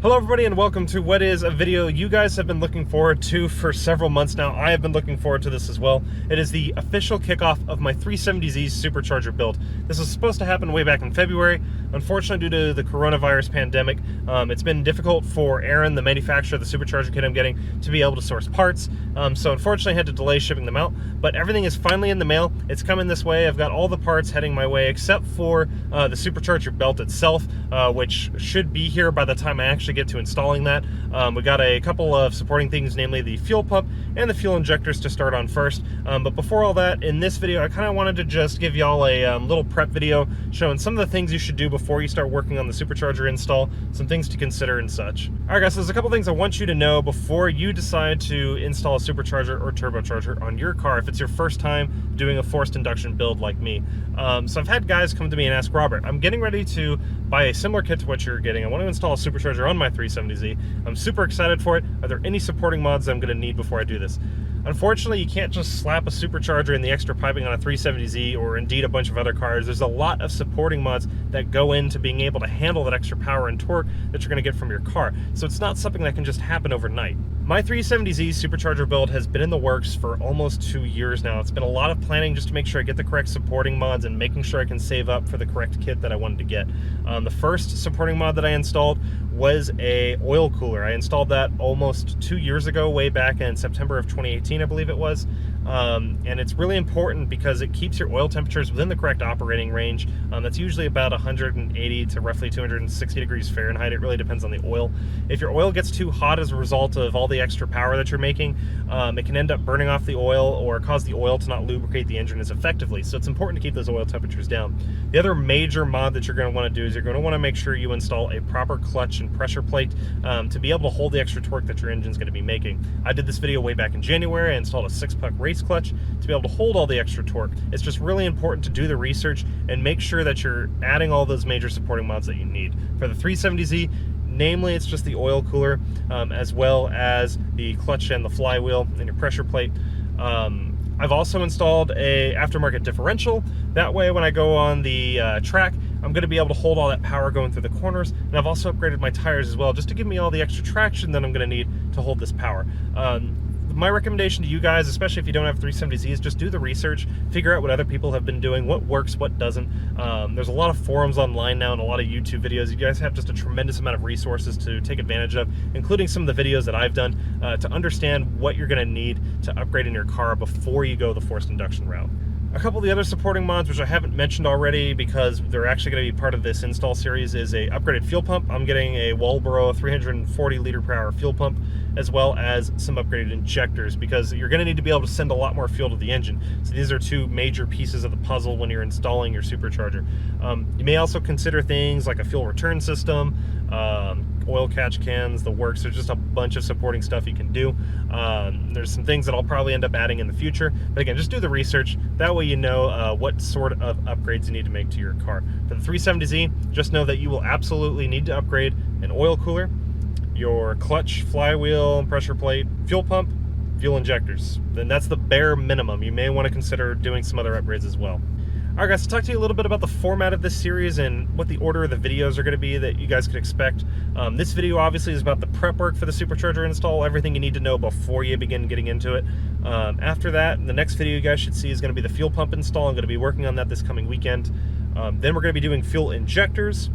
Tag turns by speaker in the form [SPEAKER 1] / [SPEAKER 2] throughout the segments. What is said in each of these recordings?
[SPEAKER 1] Hello everybody and welcome to what is a video you guys have been looking forward to for several months now. I have been looking forward to this as well. It is the official kickoff of my 370Z Supercharger build. This was supposed to happen way back in February. Unfortunately, due to the coronavirus pandemic, it's been difficult for Aaron, the manufacturer of the supercharger kit I'm getting, to be able to source parts. So unfortunately I had to delay shipping them out, but everything is finally in the mail. It's coming this way. I've got all the parts heading my way except for the supercharger belt itself, which should be here by the time I actually get to installing that. We got a couple of supporting things, namely the fuel pump and the fuel injectors to start on first. But before all that, in this video, I kind of wanted to just give y'all a little prep video showing some of the things you should do before you start working on the supercharger install, some things to consider and such. Alright guys, so there's a couple things I want you to know before you decide to install a supercharger or turbocharger on your car if it's your first time doing a forced induction build like me. So I've had guys come to me and ask, Robert, I'm getting ready to buy a similar kit to what you're getting. I want to install a supercharger on my 370Z. I'm super excited for it. Are there any supporting mods that I'm going to need before I do this? Unfortunately, you can't just slap a supercharger and the extra piping on a 370Z or indeed a bunch of other cars. There's a lot of supporting mods that go into being able to handle that extra power and torque that you're going to get from your car. So it's not something that can just happen overnight. My 370Z supercharger build has been in the works for almost 2 years now. It's been a lot of planning just to make sure I get the correct supporting mods and making sure I can save up for the correct kit that I wanted to get. The first supporting mod that I installed was a oil cooler. I installed that almost 2 years ago, way back in September of 2018, I believe it was. And it's really important because it keeps your oil temperatures within the correct operating range. That's usually about 180 to roughly 260 degrees Fahrenheit. It really depends on the oil. If your oil gets too hot as a result of all the extra power that you're making, it can end up burning off the oil or cause the oil to not lubricate the engine as effectively. So it's important to keep those oil temperatures down. The other major mod that you're going to want to do is you're going to want to make sure you install a proper clutch and pressure plate to be able to hold the extra torque that your engine's going to be making. I did this video way back in January. I installed a 6-puck race clutch to be able to hold all the extra torque. It's just really important to do the research and make sure that you're adding all those major supporting mods that you need. For the 370Z, namely, it's just the oil cooler, as well as the clutch and the flywheel and your pressure plate. I've also installed a aftermarket differential. That way, when I go on the track, I'm going to be able to hold all that power going through the corners. And I've also upgraded my tires as well, just to give me all the extra traction that I'm going to need to hold this power. My recommendation to you guys, especially if you don't have 370Z, is just do the research, figure out what other people have been doing, what works, what doesn't. There's a lot of forums online now and a lot of YouTube videos. You guys have just a tremendous amount of resources to take advantage of, including some of the videos that I've done to understand what you're going to need to upgrade in your car before you go the forced induction route. A couple of the other supporting mods, which I haven't mentioned already because they're actually going to be part of this install series, is a upgraded fuel pump. I'm getting a Walbro 340 liter per hour fuel pump, as well as some upgraded injectors, because you're going to need to be able to send a lot more fuel to the engine. So these are two major pieces of the puzzle when you're installing your supercharger. You may also consider things like a fuel return system, oil catch cans, the works. There's just a bunch of supporting stuff you can do. There's some things that I'll probably end up adding in the future, but again, just do the research. That way you know what sort of upgrades you need to make to your car. For the 370Z, just know that you will absolutely need to upgrade an oil cooler, your clutch, flywheel, pressure plate, fuel pump, fuel injectors. Then that's the bare minimum. You may want to consider doing some other upgrades as well. Alright guys, to talk to you a little bit about the format of this series and what the order of the videos are going to be that you guys could expect. This video obviously is about the prep work for the supercharger install, everything you need to know before you begin getting into it. After that, the next video you guys should see is going to be the fuel pump install. I'm going to be working on that this coming weekend. Then we're going to be doing fuel injectors.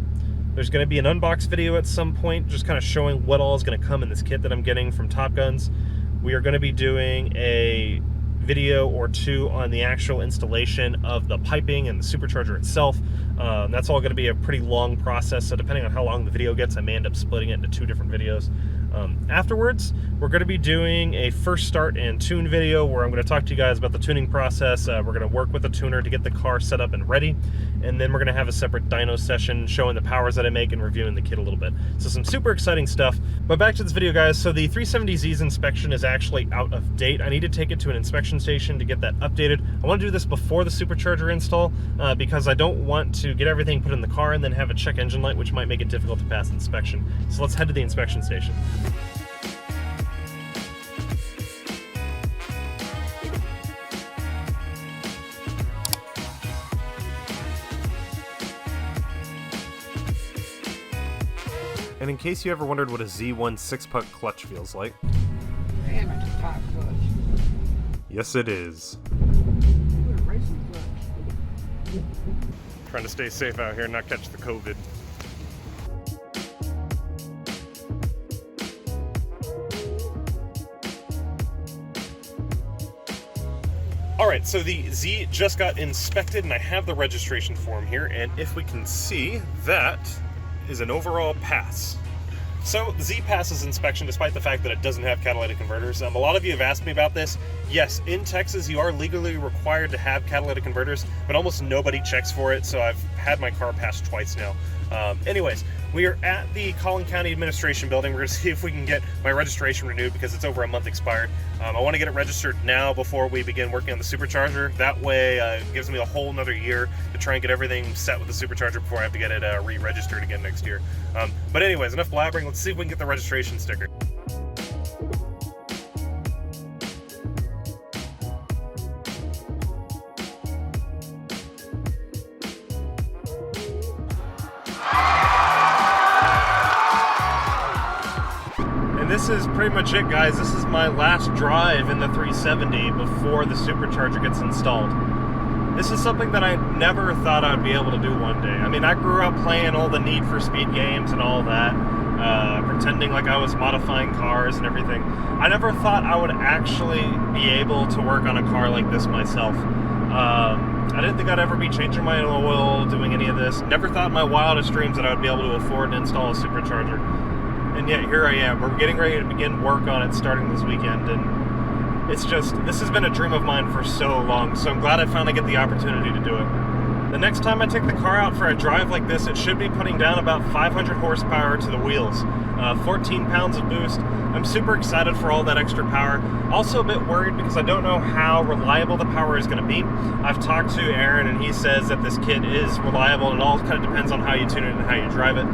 [SPEAKER 1] There's going to be an unbox video at some point, just kind of showing what all is going to come in this kit that I'm getting from TopGunz. We are going to be doing a video or two on the actual installation of the piping and the supercharger itself. That's all going to be a pretty long process, so depending on how long the video gets, I may end up splitting it into 2 different videos. Afterwards, we're going to be doing a first start and tune video where I'm going to talk to you guys about the tuning process. We're going to work with the tuner to get the car set up and ready, and then we're going to have a separate dyno session showing the powers that I make and reviewing the kit a little bit. So some super exciting stuff. But back to this video, guys. So the 370Z's inspection is actually out of date. I need to take it to an inspection station to get that updated. I want to do this before the supercharger install because I don't want to get everything put in the car and then have a check engine light, which might make it difficult to pass inspection. So let's head to the inspection station. And in case you ever wondered what a Z1 6-puck clutch feels like,
[SPEAKER 2] Damn, it's a top clutch.
[SPEAKER 1] yes it is.
[SPEAKER 2] What a racing clutch.
[SPEAKER 1] Trying to stay safe out here and not catch the COVID. Alright, so the Z just got inspected and I have the registration form here, and if we can see, that is an overall pass. So the Z passes inspection despite the fact that it doesn't have catalytic converters. A lot of you have asked me about this. Yes, in Texas you are legally required to have catalytic converters, but almost nobody checks for it, so I've had my car passed twice now. Anyways, we are at the Collin County Administration Building. We're going to see if we can get my registration renewed because it's over a month expired. I want to get it registered now before we begin working on the supercharger. That way it gives me a whole another year to try and get everything set with the supercharger before I have to get it re-registered again next year. But anyways, enough blabbering. Let's see if we can get the registration sticker. And this is pretty much it, guys. This is my last drive in the 370 before the supercharger gets installed. This is something that I never thought I'd be able to do one day. I mean, I grew up playing all the Need for Speed games and all that, pretending like I was modifying cars and everything. I never thought I would actually be able to work on a car like this myself. I didn't think I'd ever be changing my oil, doing any of this. Never thought in my wildest dreams that I would be able to afford to install a supercharger. And yet here I am. We're getting ready to begin work on it starting this weekend, and it's just, this has been a dream of mine for so long, so I'm glad I finally get the opportunity to do it. The next time I take the car out for a drive like this, it should be putting down about 500 horsepower to the wheels, 14 pounds of boost. I'm super excited for all that extra power. Also a bit worried because I don't know how reliable the power is going to be. I've talked to Aaron and he says that this kit is reliable, and it all kind of depends on how you tune it and how you drive it.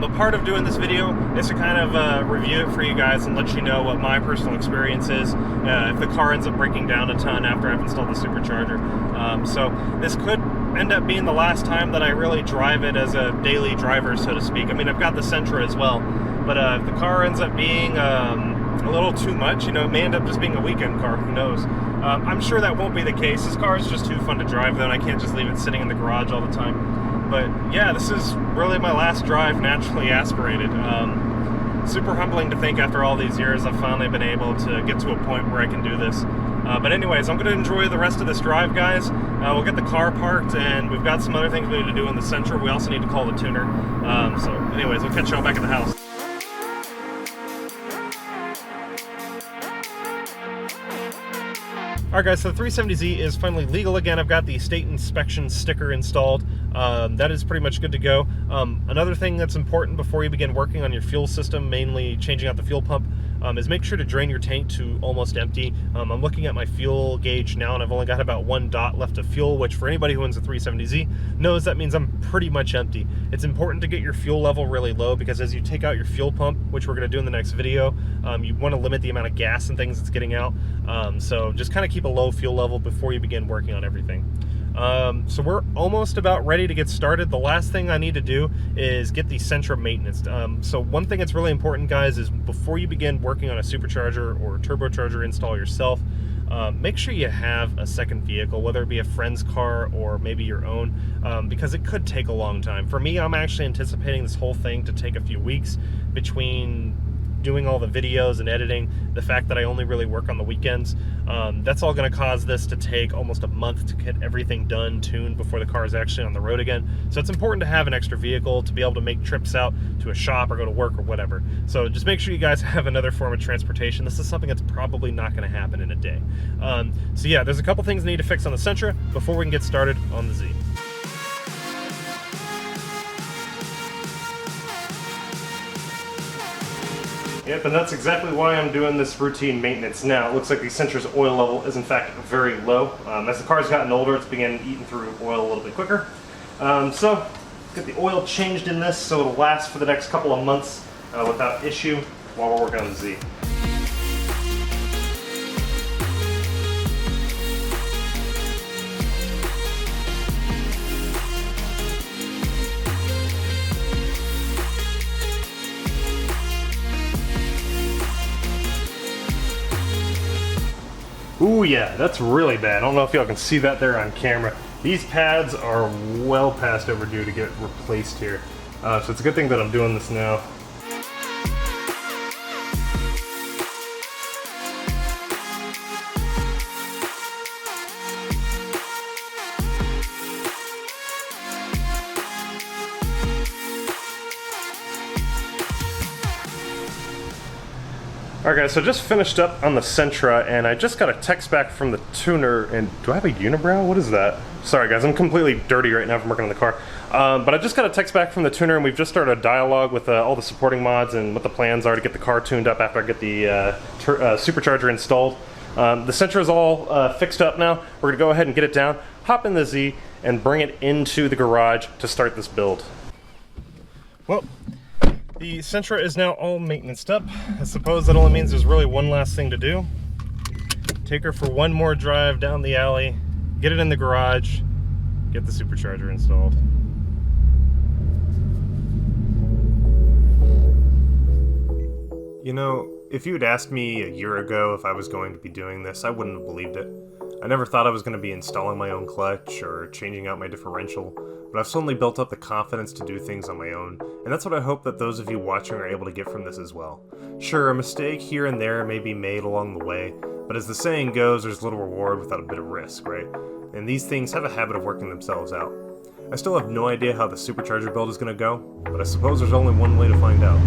[SPEAKER 1] But part of doing this video is to kind of review it for you guys and let you know what my personal experience is if the car ends up breaking down a ton after I've installed the supercharger. So this could end up being the last time that I really drive it as a daily driver, so to speak. I mean, I've got the Sentra as well, but if the car ends up being a little too much, you know, it may end up just being a weekend car, who knows. I'm sure that won't be the case. This car is just too fun to drive, though, and I can't just leave it sitting in the garage all the time. But yeah, this is really my last drive naturally aspirated. Super humbling to think after all these years I've finally been able to get to a point where I can do this. But anyways, I'm going to enjoy the rest of this drive, guys. We'll get the car parked, and we've got some other things we need to do in the Sentra. We also need to call the tuner. So anyways, we'll catch y'all back at the house. Alright guys, so the 370Z is finally legal again. I've got the state inspection sticker installed. That is pretty much good to go. Another thing that's important before you begin working on your fuel system, mainly changing out the fuel pump, is make sure to drain your tank to almost empty. I'm looking at my fuel gauge now, and I've only got about 1 dot left of fuel, which for anybody who owns a 370Z knows that means I'm pretty much empty. It's important to get your fuel level really low, because as you take out your fuel pump, which we're going to do in the next video, you want to limit the amount of gas and things it's getting out. So just kind of keep a low fuel level before you begin working on everything. So we're almost about ready to get started. The last thing I need to do is get the Sentra maintenance. So one thing that's really important, guys, is before you begin working on a supercharger or turbocharger install yourself, make sure you have a second vehicle, whether it be a friend's car or maybe your own, because it could take a long time. For me, I'm actually anticipating this whole thing to take a few weeks between doing all the videos and editing, the fact that I only really work on the weekends. That's all going to cause this to take almost a month to get everything done, tuned, before the car is actually on the road again. So it's important to have an extra vehicle to be able to make trips out to a shop or go to work or whatever. So just make sure you guys have another form of transportation. This is something that's probably not going to happen in a day. So yeah, there's a couple things I need to fix on the Sentra before we can get started on the Z. Yep, and that's exactly why I'm doing this routine maintenance now. It looks like the Sentra's oil level is in fact very low. As the car's gotten older, it's beginning eating through oil a little bit quicker. So get the oil changed in this so it'll last for the next couple of months without issue while we're working on the Z. yeah, that's really bad. I don't know if y'all can see that there on camera. These pads are well past overdue to get replaced here. So it's a good thing that I'm doing this now. Alright guys, so just finished up on the Sentra, and I just got a text back from the tuner, and do I have a unibrow? What is that? Sorry guys, I'm completely dirty right now from working on the car. But I just got a text back from the tuner, and we've just started a dialogue with all the supporting mods and what the plans are to get the car tuned up after I get the supercharger installed. The Sentra is all fixed up now. We're going to go ahead and get it down, hop in the Z, and bring it into the garage to start this build. Well, the Sentra is now all maintenanced up. I suppose that only means there's really one last thing to do. Take her for one more drive down the alley, get it in the garage, get the supercharger installed. You know, if you had asked me a year ago if I was going to be doing this, I wouldn't have believed it. I never thought I was going to be installing my own clutch or changing out my differential, but I've suddenly built up the confidence to do things on my own, and that's what I hope that those of you watching are able to get from this as well. Sure, a mistake here and there may be made along the way, but as the saying goes, there's little reward without a bit of risk, right? And these things have a habit of working themselves out. I still have no idea how the supercharger build is going to go, but I suppose there's only one way to find out.